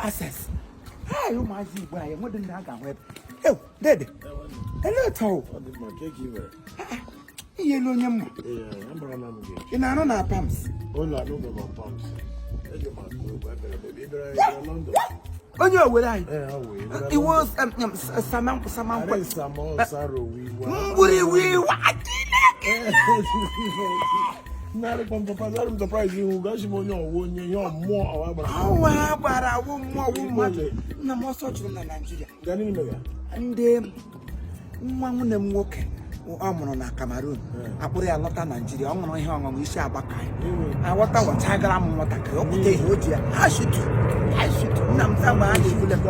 access. Hey, you might see why you wouldn't have web. Oh, dead. Hello, Tow. You know, in our pumps. Oh, no, would I? It was some sorrow. Not I'm surprised you guys more more. Oh, but I won't more. No more such in Nigeria. And one of them walking. On a Cameroon. I put a lot of Nigeria. I'm going on with Shabakai. I want our tiger. I'm what I should do. I should do. I'm somebody who let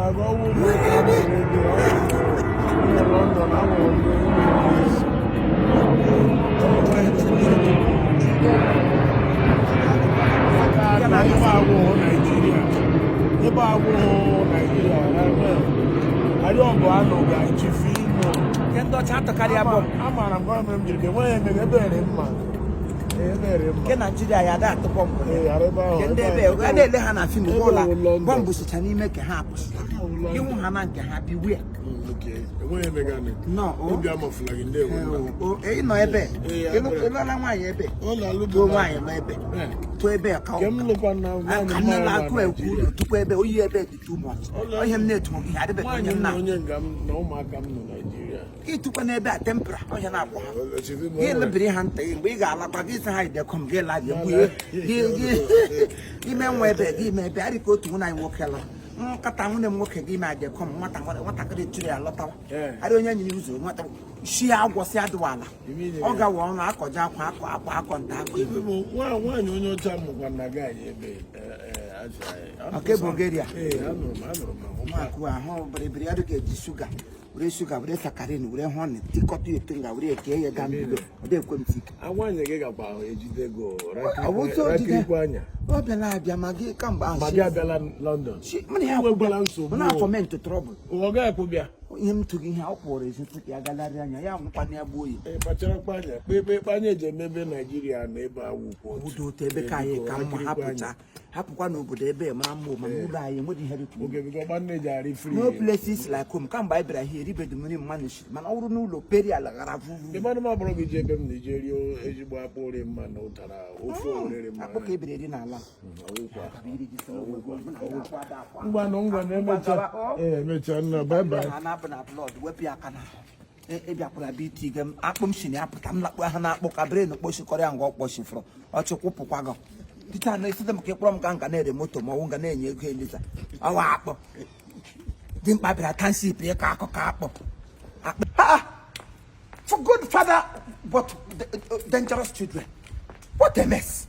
I don't go out no guy to feed no. Get not to carry a bomb. I'm going to the way and a better man. Can Nigeria that the bomb? Can they let Hannah feel the bomb was and make a happy. You won't have a happy way. Okay, no, I'm a flag in there. Oh, ain't no bed. You look my bed. Oh, my bed. To a bear, come look on now. I'm not like to pay a bed too much. I am net to had a bed on your no more come to Nigeria. He took a bad temper. I am not. He'll be hunting. We got like this high. They come get like you. He may wear bed. He may very good when I walk along. Katamune moke gi ma de kom wata ka de tire alota I don't nya use wata shi agwosi adwala oga wo na akoja akwa nta wa onyo cha mugwa na ga ebe okay Bulgaria ma ho bere adu ke sugar ure sakarin ure honey tikotu yetinga ure ke ye gambido de kwemsik awanye ge ga ba ejide go raki kwanya o bela bia magi kamba magi abela London mani ha ko balance o na for men to trouble o ga ko bia him to gi ha okporo ezitu ya galari anya ya nkwa na agboyi pachara kwanya pepe kwanya je mebe Nigeria na ebe awu ko udo te ebe ka ye ka mo hapukwa na obodo ebe mara mmo ma uru ayi nwedi heri ku oge bigo manage ari free no places like home kan ba ibra here ribedu muri manish mana uru n'ulo peri ala gara vuvu the man ma bro gi je ebe Nigeria ejigbo akpore mma na utara ofu orere mma akpọ ka ibere di na ala ngwa na emecha na bye bye na blood wepi aka na ebia kwara biti gem akpom shini apụta m lakpo ha na akpọ ka brain kposhikọrọ ya nga okposhifro ọchụkwụpụkwa go Tita na isi dem ke kpọrọ m ka nka na-ere moto ma ọ nga na-enye ego eliza awa akpọ dị mkpa bịara township ya ka akọ ka akpọ for good father but dangerous children what a mess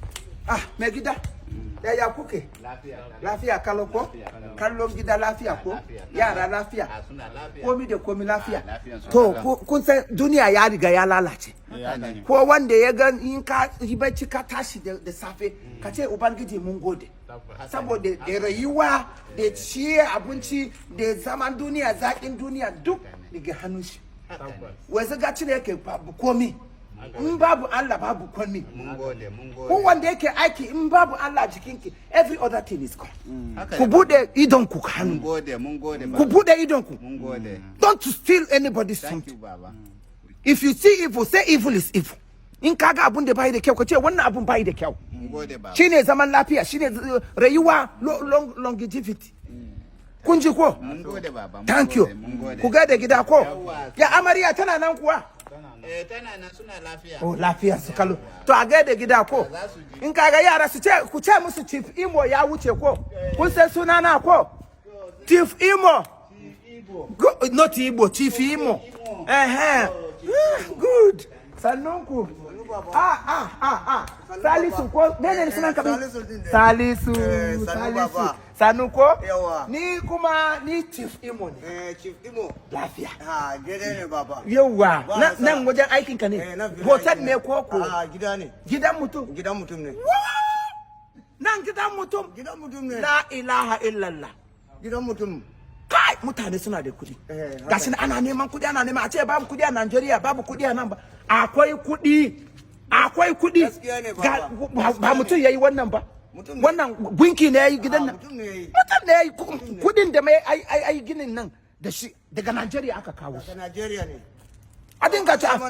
megida ya kuke lafiya kaloko kallon gida lafiya ko yara lafiya komi da komi lafiya to kun san duniya ya riga ya lalace ko wanda ya ga in ka bacci ka tashi da safe ka ce ubangiji mun gode saboda da rayuwa da ciye abinci da zaman duniya zakin duniya duk daga hannun shi wai zaga cire yake komi in babu Allah babu komi ko wanda yake aiki in babu Allah jikinki every other thing is gone ku bude idon ku hannu ku bude idon ku don't steal anybody's something if you see evil say evil is evil in kaga abun da bai da kyau kace wannan abun bai da kyau shine zaman lafiya shine rayuwa longevity kun ji ko thank you ku ga da gida ko ya amarya tana nan kuwa tana nan suna lafiya oh lafiya su kallo to a ga da gida ko in kaga yara su ce ku ce musu Chief Imo ya wuce ko kun san sunana ko Chief Imo not Igbo Chief Imo good sanunku Salisu ko menene sunan ka Salisu sanuko ni kuma ni Chief Imo ne Chief Imo lafiya gida ne baba yawa nan wajen aikin ka ne hotel ne ko gida ne gidan mutum ne nan gidan mutum ne la ilaha illallah gidan mutum kai mutane suna da kudi gashi ana neman kudi a ce babu kudi a Nigeria babu kudi a nan ba akwai kudi ba mutum yayi wannan ba Wannan gunki ne yayi gidan nan. Mutum ne yayi kudin da mai ai ginin nan da shi daga Nigeria aka kawo. Daga Nigeria ne. A dinga ta. To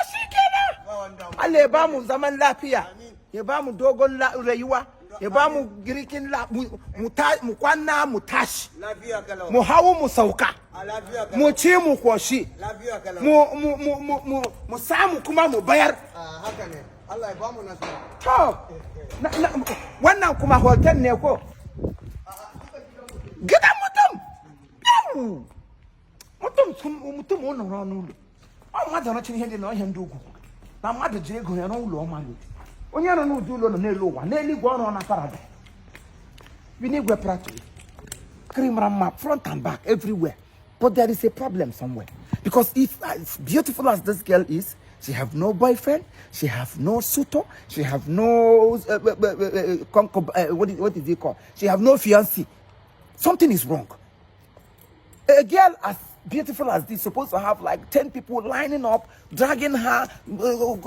shi kenan. Allah ya ba mu zaman lafiya. Ya ba mu dogon rayuwa. Ya ba mu girkin mu kwana mu tashi. Mu hawo mu sauka. Mu ci mu koshi. Mu samu kuma mu bayar. Haka ne. Allah ya ba mu nasara. To wannan kuma hotel ne ko? Gidan mutum. Mutum wannan ranu. An ma da na cin hindi na hin dogo. Na ma da jego ya no ulo ma lo. Onye no no ulo no na elo wa. Na eli gwo no na parada. We need gwe prato. Cream map front and back everywhere. But there is a problem somewhere. Because if as beautiful as this girl is, she have no boyfriend, she have no suitor, she have no what is it called? She have no fiancé. Something is wrong. A girl as beautiful as this supposed to have like 10 people lining up, dragging her.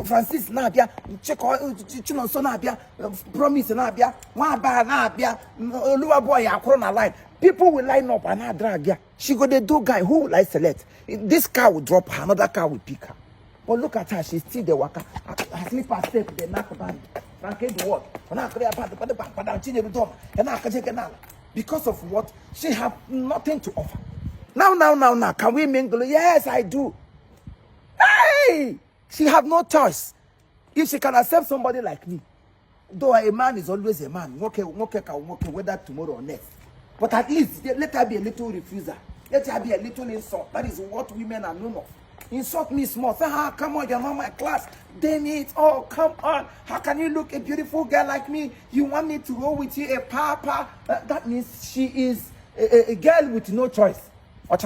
Francis Nabia, Chinoso Nabia, Promise Nabia, Waba Nabia, Lua boy, Corona line. People will line up and not drag her. She got a do guy who will I select. This car will drop her, another car will pick her. But look at her, she's still the worker. Her slipper step, the knack band. The word. Because of what? She have nothing to offer. Now. Can we mingle? Yes, I do. Hey! She have no choice. If she can accept somebody like me, though a man is always a man, okay, whether tomorrow or next. But at least let her be a little refuser. Let her be a little insult. That is what women are known of. Insult me small. Say, come on, you're not my class. Damn it. Oh, come on. How can you look a beautiful girl like me? You want me to go with you, a papa? That means she is a girl with no choice. That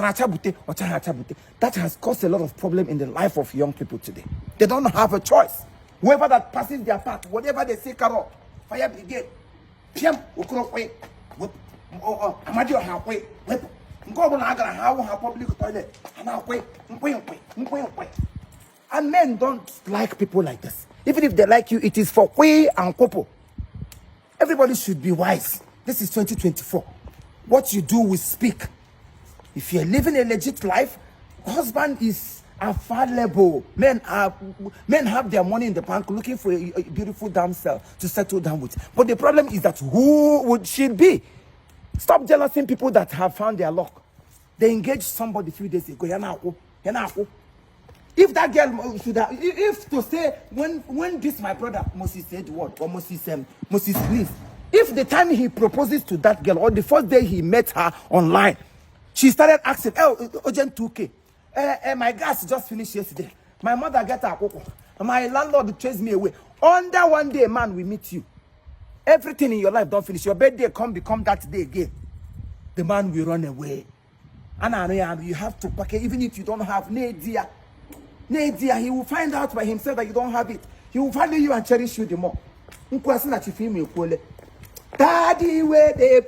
has caused a lot of problem in the life of young people today. They don't have a choice. Whoever that passes their path, whatever they say, Karo, fire brigade, Piam, Ukrokwe, Amadio halfway, go on how public toilet, and men don't like people like this. Even if they like you, it is for Kwe and Kopo. Everybody should be wise. This is 2024. What you do will speak. If you're living a legit life, husband is available. Men have their money in the bank looking for a beautiful damsel to settle down with. But the problem is that who would she be? Stop jealousing people that have found their luck. They engaged somebody 3 days ago. If that girl should have, if to say when this my brother Moses said what or Moses please, if the time he proposes to that girl or the first day he met her online, she started asking, urgent 2K. My gas just finished yesterday. My mother get a cocoa. My landlord chased me away. Under one day, man, we meet you. Everything in your life don't finish. Your birthday become that day again. The man will run away. And you have to pack it, even if you don't have no idea. He will find out by himself that you don't have it. He will value you and cherish you the more. Daddy, where they